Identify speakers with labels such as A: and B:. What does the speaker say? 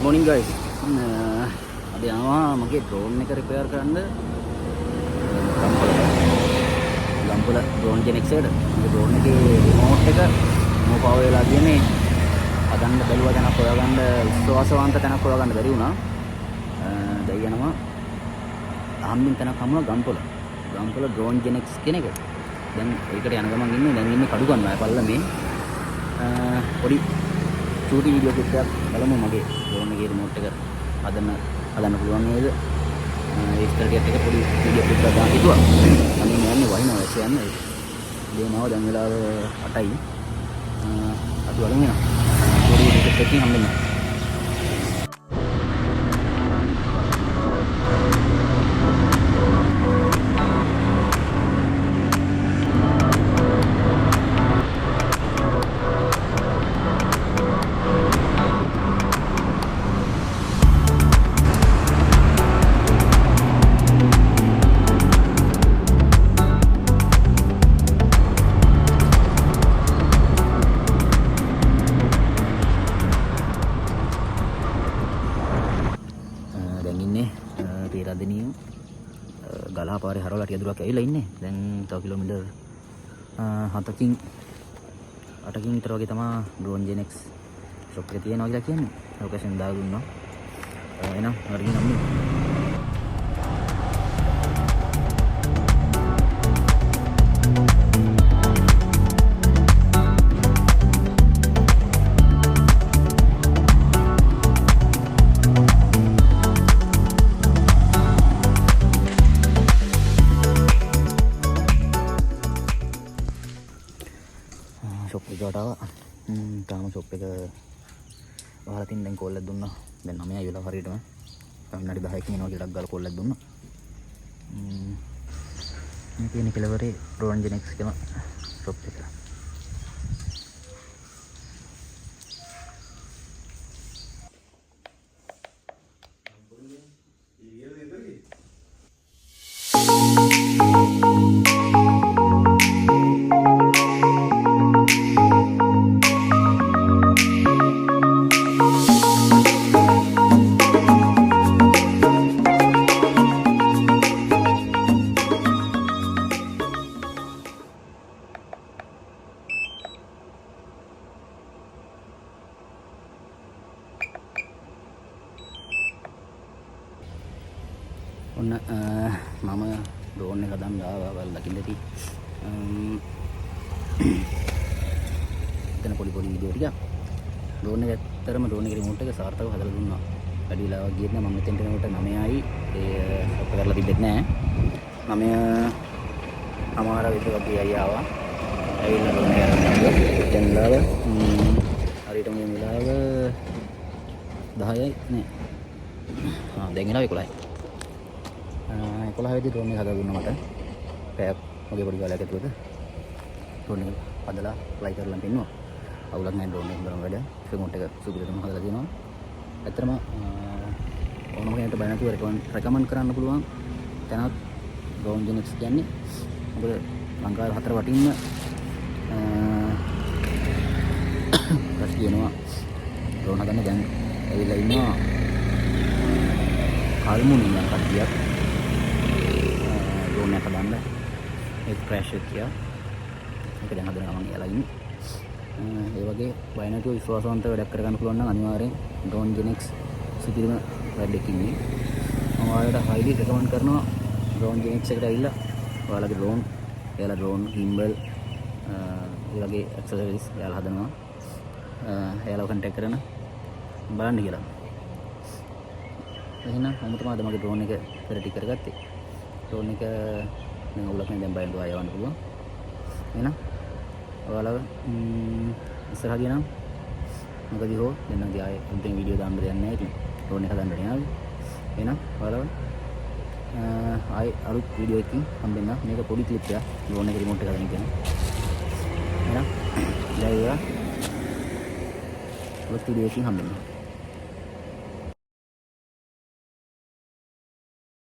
A: Morning guys. Ada yang mungkin drone එක repair කරන්න Gampola drone Genex එකට. මේ drone එකේ remote එක මොකව වෙලා තියෙන්නේ හදන්න බැලුවා දැනක් හොයාගන්න විශ්වාසවන්ත තැනක් හොයාගන්න බැරි වුණා. දැන් යනවා අහම්බින් තැනක් හම්බුණා ගම්පොළ drone Genex කියන එක. දැන් ඒකට යන ගමන් ඉන්නේ දැන් ඉන්නේ කඩු ගන්නවා පල්ල මේ පොඩි චූටි වීඩියෝ ක්ලිප් එකක් බලමු මගේ drone එකේ remote එක හදන්න පුළුවන් නේද? ඒ ස්ටඩියත් එක පොඩි වීඩියෝ ක්ලිප් එකක් ගන්න හිතුවා. අනිත් යන්නේ වහිනවා කියන්නේ. දෙනවා දැන් වෙලාව 8යි. අපි වලින් යනවා. පොඩි වීඩියෝ ක්ලිප් එකකින් හම්බෙන්නේ. පේරාදෙනිය ගලහපාරේ හරවලා ටික දුරක් ඇවිල්ලා ඉන්නේ. දැන් තව කිලෝමීටර් 7කින් 8කින් විතර වගේ තමයි drone Genex shop එක තියෙනවා කියලා කියන්නේ. ලොකේෂන් දාලා දුන්නා. එහෙනම් හරියට නම් shop එකට ආවා. තාම shop එක වහලා තින් දැන් කෝල් එකක් දුන්නා. දැන් 9යි වෙලා හරියටම. විනාඩි 10කින් එනවා කියලා ගාලා කෝල් එකක් දුන්නා. මේ තියෙන කෙලවරේ drone Genex කියන shop එක. ඔන්න මම drone එක හදන්න ආවා වල දකින්න ඇති. එතන පොඩි වීඩියෝ ටිකක්. drone එක ඇත්තරම drone එකේ remote එක සාර්ථකව හදලා දුන්නා. වැඩි වෙලාවක් ගියෙත් නෑ. මම මෙතෙන්ට එනකොට 9යි. ඒ ඔප්ප කරලා තිබෙත් නෑ. 9 අමාර විතර වගේ අය ආවා. ඇවිල්ලා drone එක ගත්තා. දැන් වෙලාව හරියට මේ වෙලාව 10යි නෑ. දැන් වෙලාව 11යි. 11 වෙදි drone එක හදලා දුන්නා මට. පැයක් වගේ පොඩි කාලයක් ඇතුළත drone එක හදලා fly කරලා පෙන්නුවා. අවුලක් නැහැ drone එක කරන වැඩ. remote එක සුදුසුකම් හදලා තියෙනවා. ඇත්තටම ඕනම කෙනෙක්ට බය නැතුව recommend කරන්න පුළුවන් තැනක් drone Genex කියන්නේ. මොකද ලංකාවේ හතර වටින්ම රස් කියනවා drone හදන්න දැන් ඇවිල්ලා ඉන්නවා කල්මුණිය කට්ටියක්. drone එක හදන්න ඒක crash එක කියා. ඒක දැන් හදන ගමන් එයාලා ඉන්නේ. ඒ වගේ බය නැතුව විශ්වාසවන්තව වැඩක් කරගන්න පුළුවන් නම් අනිවාර්යෙන් drone Genex සිතිරිම වැඩක් ඉන්නේ. මම ඔයාලට highly recommend කරනවා drone Genex එකට ඇවිල්ලා ඔයාලගේ drone, එයාලා drone gimbal ඒ වගේ accessories එයාලා හදනවා. එයාලා contact කරන බලන්න කියලා. එහෙනම් මම තමයි අද මගේ drone එක පෙරටි කරගත්තේ. drone එක දැන් අවුලක් නැහැ. දැන් බයෙන් දුවා යවන්න පුළුවන්. එහෙනම් ඔයාලා ඉස්සරහ ගියනම් මොකද හෝ දැන් අපි ආයේ අන්තිම වීඩියෝ දාන්න දෙයක් නැහැ. ඉතින් drone එක හදන්න යනවා. එහෙනම් ඔයාලා ආයේ අලුත් වීඩියෝ එකකින් හම්බෙන්න. මේක පොඩි ක්ලිප් එකක්. drone එක remote එක හදන්න කියන්නේ. එහෙනම් ජය වේවා. අලුත් වීඩියෝ එකකින් හම්බෙන්න.